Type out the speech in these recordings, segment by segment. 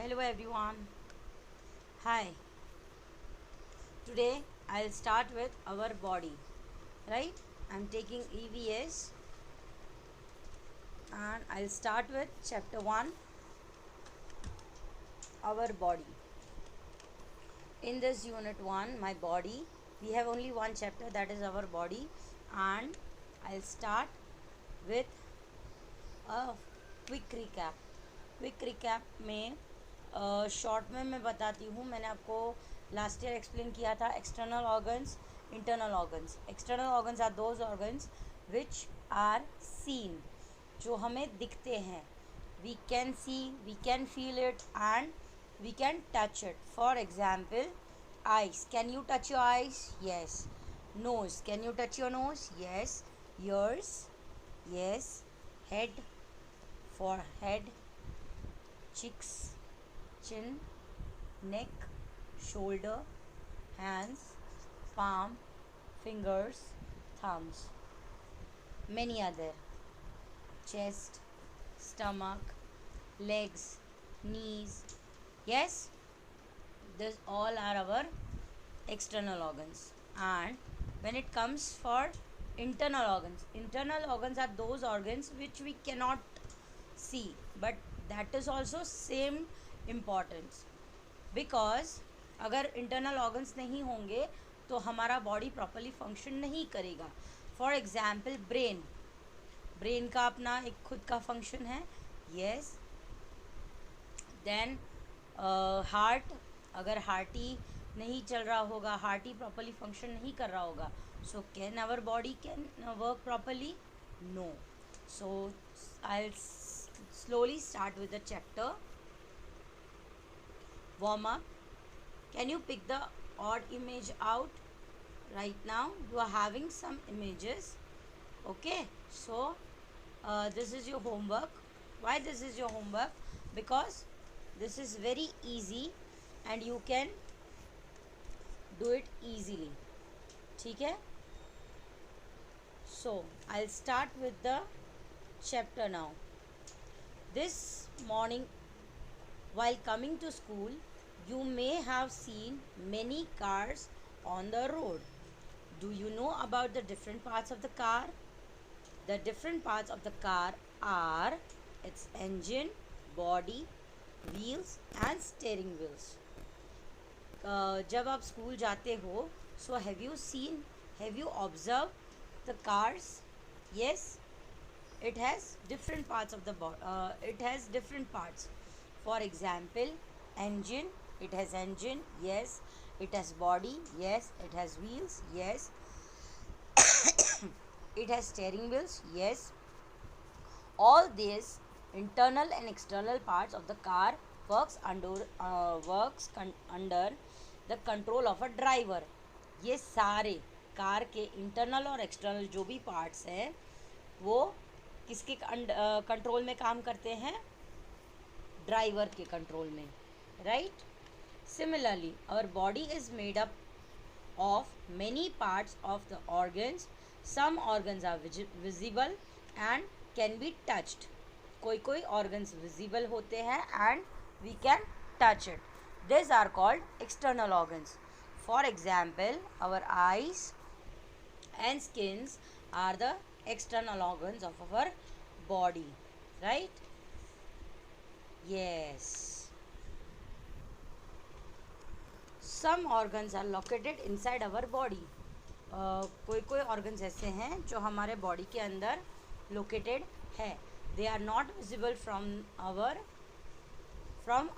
Hello everyone. Hi. Today I'll start with our body. Right? I'm taking EVS and I'll start with chapter 1, our body. In this unit 1, my body, we have only one chapter, that is our body, and I'll start with a quick recap में short में मैं बताती हूँ. मैंने आपको last year explain किया था external organs, internal organs. External organs are those organs which are seen, जो हमें दिखते हैं. We can see, we can feel it and we can touch it. For example, eyes. Can you touch your eyes? Yes. Nose. Can you touch your nose? Yes. Ears? Yes. Head, forehead, cheeks, chin, neck, shoulder, hands, palm, fingers, thumbs. Many other. Chest, stomach, legs, knees. Yes, this all are our external organs. And when it comes for internal organs are those organs which we cannot see, but that is also same importance, because अगर internal organs नहीं होंगे तो हमारा body properly function नहीं करेगा. For example, brain का अपना एक खुद का function है. Yes. Then हार्ट, अगर हार्टी नहीं चल रहा होगा, हार्टी प्रॉपरली फंक्शन नहीं कर रहा होगा, so can our body can work properly? No. So I slowly start with the chapter. Warm up. Can you pick the odd image out? Right now you are having some images. Okay, so this is your homework. Why this is your homework? Because this is very easy and you can do it easily. ठीक है? So I'll start with the chapter now. This morning while coming to school, you may have seen many cars on the road. Do you know about the different parts of the car? The different parts of the car are its engine, body, wheels and steering wheels. जब आप school जाते हो, so have you observe the cars? Yes, it has different parts of the it has different parts. For example, engine, it has engine. Yes. It has body. Yes. It has wheels. Yes. It has steering wheels. Yes. All these internal and external parts of the car works under the control of a driver. ये सारे car के internal और external जो भी parts हैं वो किसके control में काम करते हैं? ड्राइवर के कंट्रोल में. Right? Similarly our body is made up of many parts of the organs. Some organs are visible and can be touched. कोई ऑर्गन्स विजिबल होते हैं and we can touch it. This are called external organs. For example, our eyes and skins are the external organs of our body. Right? Yes. Some organs are located inside our body. कोई organs ऐसे हैं जो हमारे body के अंदर located है. They are not visible from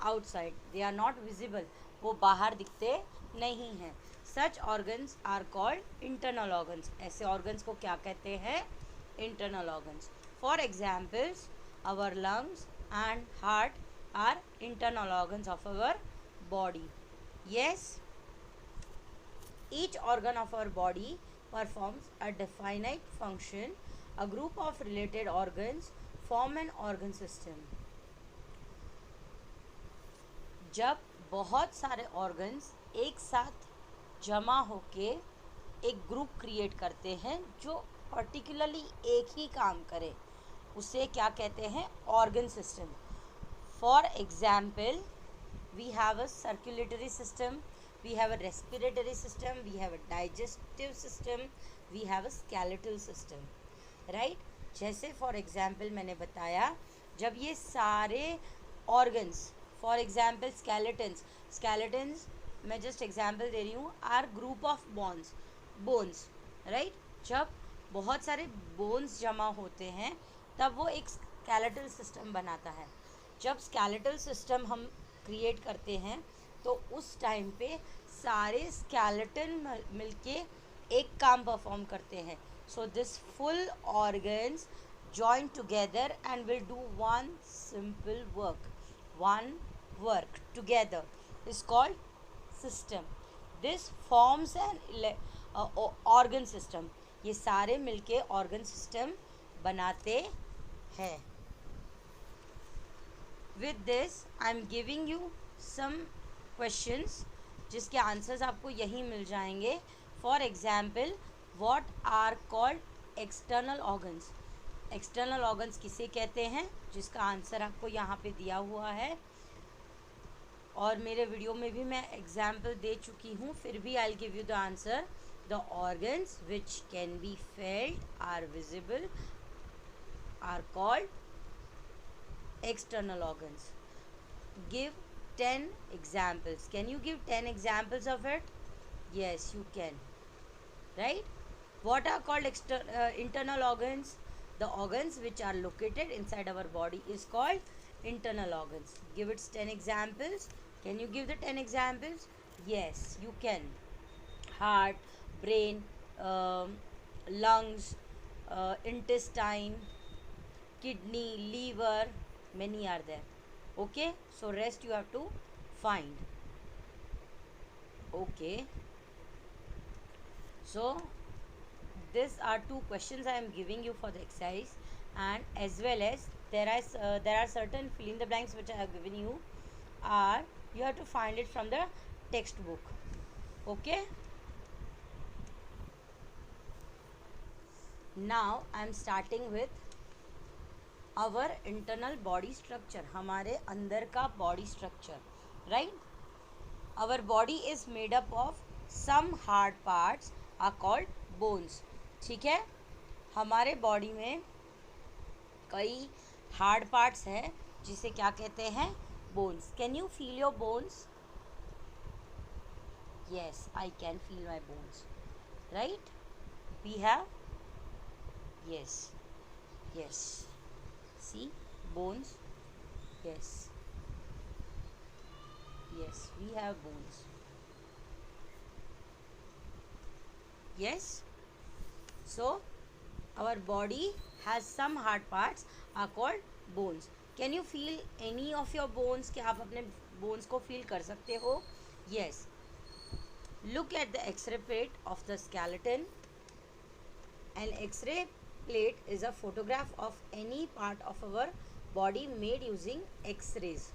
outside. They are not visible. वो बाहर दिखते नहीं हैं. Such organs are called internal organs. ऐसे organs को क्या कहते हैं? Internal organs. For examples, our lungs and heart are internal organs of our body. Yes. Each organ of our body performs a definite function. A group of related organs form an organ system. जब बहुत सारे organs एक साथ जमा होके एक group create करते हैं जो पर्टिकुलरली एक ही काम करे, उसे क्या कहते हैं? Organ system. For example, we have a circulatory system, we have a respiratory system, we have a digestive system, we have a skeletal system, right? जैसे फॉर एग्जाम्पल मैंने बताया, जब ये सारे ऑर्गन्स, फॉर एग्जाम्पल स्केलेटन्स मैं just example दे रही हूँ, are group of bones, right? जब बहुत सारे बोन्स जमा होते हैं तब वो एक स्केलेटल सिस्टम बनाता है. जब स्केलेटल सिस्टम हम क्रिएट करते हैं तो उस टाइम पे सारे स्केलेटन मिलके एक काम परफॉर्म करते हैं. So this full organs join together and will do one simple work. One work together is called system. This forms an organ system. ये सारे मिलके organ system बनाते हैं. With this I am giving you some questions जिसके answers आपको यहीं मिल जाएंगे. For example, what are called external organs? External organs किसे कहते हैं, जिसका आंसर आपको यहाँ पे दिया हुआ है. और मेरे वीडियो में भी मैं एग्जाम्पल दे चुकी हूँ, फिर भी I will give you the answer. The organs which can be felt are visible are called external organs. Give 10 examples. Can you give 10 examples of it? Yes, you can. Right? What are called internal organs? The organs which are located inside our body is called internal organs. Give it 10 examples. Can you give the 10 examples? Yes, you can. Heart, brain, lungs, intestine, kidney, liver, many are there. Okay, so rest you have to find. Okay, so these are 2 questions I am giving you for the exercise, and as well as there are certain fill in the blanks which I have given you, are you have to find it from the textbook. Okay, now I am starting with our internal body structure. हमारे अंदर का body structure, right? Our body is made up of some hard parts are called bones. ठीक है, हमारे body में कई hard parts हैं जिसे क्या कहते हैं, bones. Can you feel your bones? Yes, I can feel my bones. Right, we have, yes yes, see bones, yes yes, we have bones. Yes, so our body has some hard parts are called bones. Can you feel any of your bones? क्या आप अपने bones को feel कर सकते हो? Yes. Look at the X-ray plate of the skeleton. An X-ray plate is a photograph of any part of our body made using X-rays.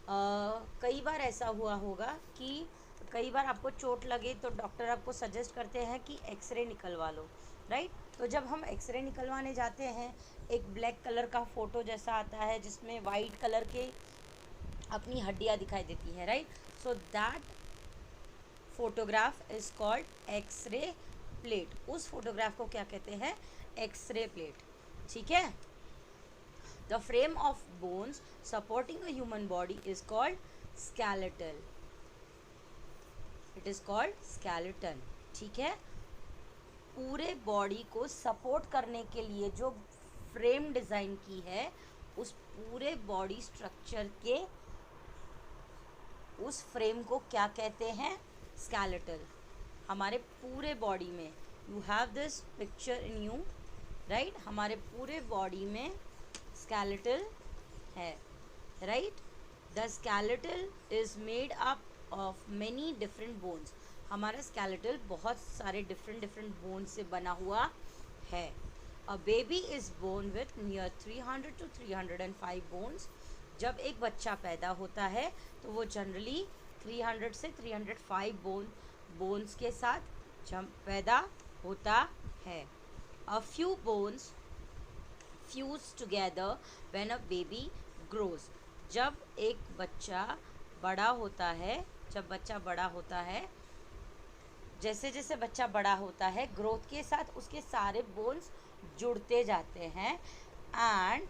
कई बार ऐसा हुआ होगा कि कई बार आपको चोट लगे तो डॉक्टर आपको सजेस्ट करते हैं कि एक्सरे निकलवा लो, राइट? तो जब हम एक्सरे निकलवाने जाते हैं, एक ब्लैक कलर का फ़ोटो जैसा आता है जिसमें वाइट कलर के अपनी हड्डियाँ दिखाई देती हैं, right? So that photograph is called X-ray plate. उस फोटोग्राफ को क्या कहते हैं? X-ray plate. ठीक है. The frame of bones supporting a human body is called skeletal. It is called skeleton. ठीक है. पूरे बॉडी को सपोर्ट करने के लिए जो फ्रेम डिज़ाइन की है, उस पूरे बॉडी स्ट्रक्चर के उस फ्रेम को क्या कहते हैं? स्केलेटल. हमारे पूरे बॉडी में you have this picture in you, right? हमारे पूरे बॉडी में स्केलेटल है, right? The skeletal is made up of many different bones. हमारा स्केलेटल बहुत सारे डिफरेंट बोन्स से बना हुआ है. A baby is born with near 300 to 305 bones. जब एक बच्चा पैदा होता है तो वो जनरली 300 से 305 बोन्स के साथ पैदा होता है. A few bones fuse together when a baby grows. जब एक बच्चा बड़ा होता है, जब बच्चा बड़ा होता है, जैसे जैसे बच्चा बड़ा होता है, ग्रोथ के साथ उसके सारे बोन्स जुड़ते जाते हैं and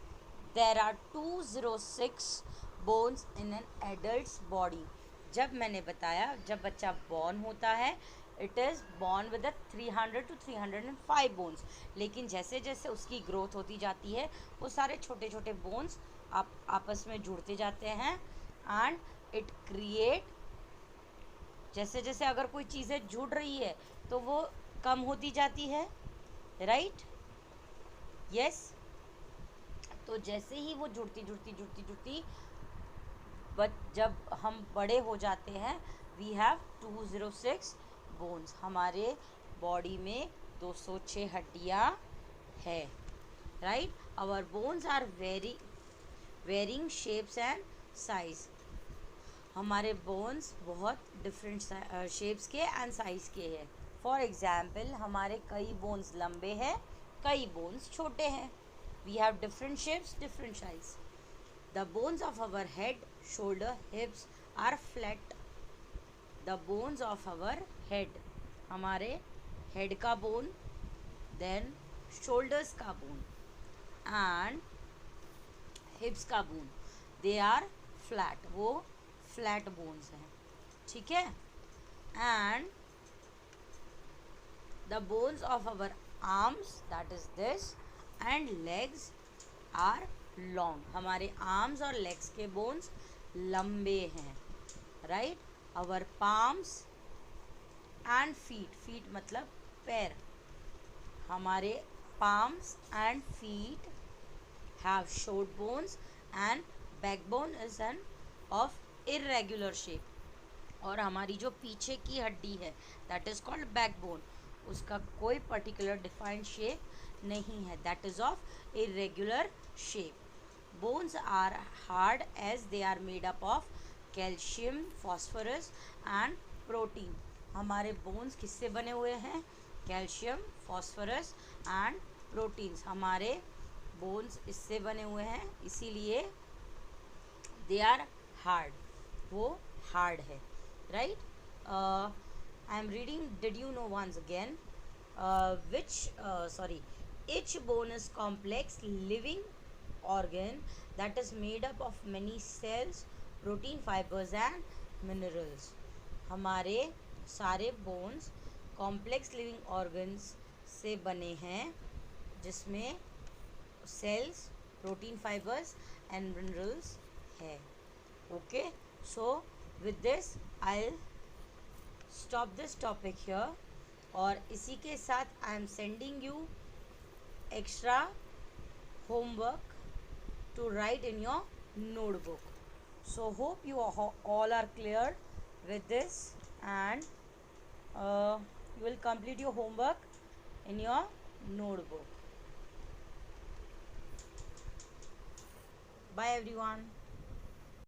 there are 206 bones in an adults body. जब मैंने बताया जब बच्चा बॉर्न होता है it is born with 300 to 305 bones, लेकिन जैसे जैसे उसकी ग्रोथ होती जाती है वो सारे छोटे छोटे बोन्स आपस में जुड़ते जाते हैं एंड इट क्रिएट, जैसे जैसे अगर कोई चीज़ें जुड़ रही है तो वो कम होती जाती है, राइट, यस। तो जैसे ही वो जुड़ती जुड़ती जुड़ती जुड़ती बट जब हम बड़े हो जाते हैं वी हैव 206 बोन्स। हमारे बॉडी में 206 हड्डियाँ है, right. Our bones are varying shapes and size. हमारे बोन्स बहुत डिफरेंट शेप्स के एंड साइज़ के हैं। फॉर एग्जाम्पल हमारे कई बोन्स लंबे हैं, कई बोन्स छोटे हैं। We have different shapes, different size. The bones of our head, shoulder, hips are flat. The bones of our head, हमारे head का bone, then shoulders का bone and hips का bone, they are flat, वो flat bones हैं, ठीक है। And the bones of our arms, that is this, and legs are long. हमारे arms और लेग्स के बोन्स लंबे हैं, right. Our palms and feet, feet मतलब पैर, हमारे palms and feet have short bones and backbone is an of irregular shape. और हमारी जो पीछे की हड्डी है दैट इज़ कॉल्ड बैकबोन, उसका कोई पर्टिकुलर डिफाइंड शेप नहीं है, that is of irregular shape. Bones are hard as they are made up of calcium, phosphorus and protein. हमारे bones किससे बने हुए हैं? Calcium, phosphorus and proteins. हमारे bones इससे बने हुए हैं, इसीलिए they are hard, वो hard है, right? I am reading, did you know once again, each bone is complex living organ that is made up of many cells, protein, fibers and minerals. हमारे सारे bones complex living organs से बने हैं जिसमें cells, protein, fibers and minerals है, okay। So with this I'll stop this topic here, और इसी के साथ I am sending you extra homework to write in your notebook. So hope you all are clear with this, and you will complete your homework in your notebook. Bye everyone.